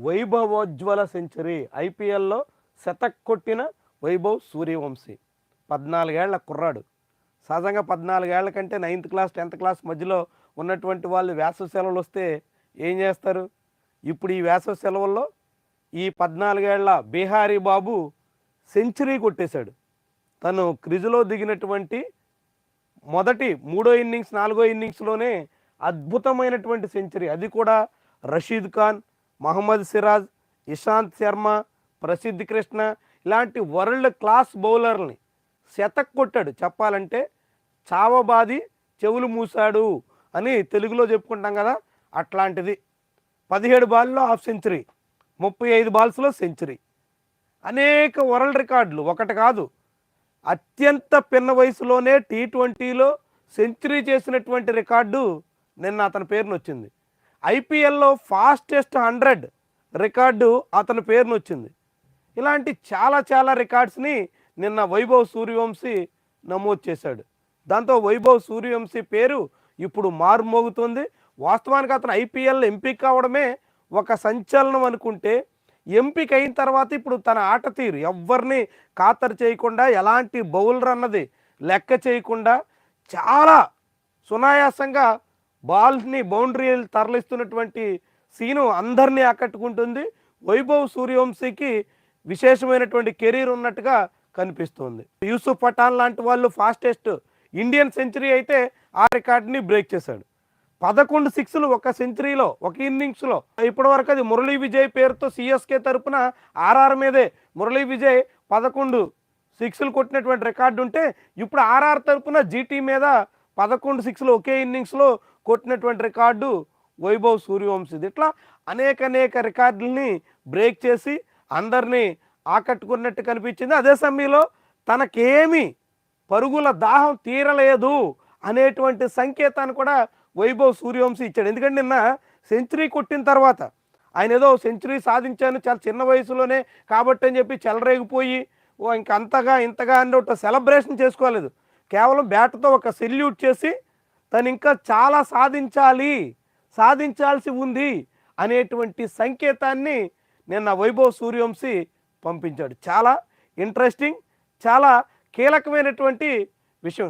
వైభవోజ్వల century ఐపీఎల్లో శతక్ కొట్టిన వైభవ్ సూర్యవంశీ 14 ఏళ్ల కుర్రాడు. సహజంగా 14 ఏళ్ల కంటే 9th క్లాస్ 10th క్లాస్ మధ్యలో ఉన్నటువంటి వాళ్ళు వేసవి సెలవులు వస్తే ఏం చేస్తారు? ఇప్పుడు ఈ వేసవి సెలవుల్లో ఈ 14 ఏళ్ల బీహారీ బాబు సెంచరీ కొట్టేశాడు. తను క్రిజులో దిగినటువంటి మొదటి 3వ ఇన్నింగ్స్ 4వ ఇన్నింగ్స్లోనే అద్భుతమైనటువంటి సెంచరీ, అది కూడా రషీద్ ఖాన్, మహమ్మద్ సిరాజ్, ఇషాంత్ శర్మ, ప్రసిద్ధ్ కృష్ణ ఇలాంటి వరల్డ్ క్లాస్ బౌలర్ని శతక్ కొట్టాడు. చెప్పాలంటే చావబాది చెవులు మూసాడు అని తెలుగులో చెప్పుకుంటాం కదా, అట్లాంటిది. 17 బాల్లో హాఫ్ సెంచరీ, 35 బాల్స్లో సెంచరీ, అనేక వరల్డ్ రికార్డులు, ఒకటి కాదు. అత్యంత పిన్న వయసులోనే T20లో సెంచరీ చేసినటువంటి రికార్డు నిన్న అతని పేరును వచ్చింది. ఐపీఎల్లో ఫాస్టెస్ట్ 100 రికార్డు అతని పేరును వచ్చింది. ఇలాంటి చాలా రికార్డ్స్ని నిన్న వైభవ్ సూర్యవంశీ నమోదు చేశాడు. దాంతో వైభవ్ సూర్యవంశీ పేరు ఇప్పుడు మారుమోగుతుంది. వాస్తవానికి అతను ఐపీఎల్ ఎంపిక కావడమే ఒక సంచలనం అనుకుంటే, ఎంపిక అయిన తర్వాత ఇప్పుడు తన ఆట తీరు ఎవరిని ఖాతరు చేయకుండా, ఎలాంటి బౌలర్ అన్నది లెక్క చేయకుండా చాలా సునాయాసంగా బాల్ని బౌండరీలు తరలిస్తున్నటువంటి సీను అందరినీ ఆకట్టుకుంటుంది. వైభవ్ సూర్యవంశీకి విశేషమైనటువంటి కెరీర్ ఉన్నట్టుగా కనిపిస్తుంది. యూసుఫ్ పఠాన్ లాంటి వాళ్ళు ఫాస్టెస్ట్ ఇండియన్ సెంచరీ అయితే ఆ రికార్డుని బ్రేక్ చేశాడు. 11 సిక్స్లు ఒక సెంచరీలో, ఒక ఇన్నింగ్స్లో. ఇప్పటి వరకు అది మురళీ విజయ్ పేరుతో సిఎస్కే తరపున ఆర్ఆర్ మీదే మురళీ విజయ్ 11 సిక్స్లు కొట్టినటువంటి రికార్డు ఉంటే, ఇప్పుడు ఆర్ఆర్ తరపున జీటీ మీద 11 సిక్స్లు ఒకే ఇన్నింగ్స్లో కొట్టినటువంటి రికార్డు వైభవ్ సూర్యవంశీది. ఇట్లా అనేక రికార్డుల్ని బ్రేక్ చేసి అందరినీ ఆకట్టుకున్నట్టు కనిపించింది. అదే సమయంలో తనకేమి పరుగుల దాహం తీరలేదు అనేటువంటి సంకేతాన్ని కూడా వైభవ్ సూర్యవంశీ ఇచ్చాడు. ఎందుకంటే నిన్న సెంచరీ కొట్టిన తర్వాత ఆయన ఏదో సెంచరీ సాధించాను చాలా చిన్న వయసులోనే కాబట్టి అని చెప్పి చెలరేగిపోయి ఇంతగా అంటే ఒక సెలబ్రేషన్ చేసుకోలేదు. కేవలం బ్యాట్తో ఒక సెల్యూట్ చేసి తను ఇంకా చాలా సాధించాల్సి ఉంది అనేటువంటి సంకేతాన్ని నిన్న వైభవ్ సూర్యవంశీ పంపించాడు. చాలా ఇంట్రెస్టింగ్, చాలా కీలకమైనటువంటి విషయం.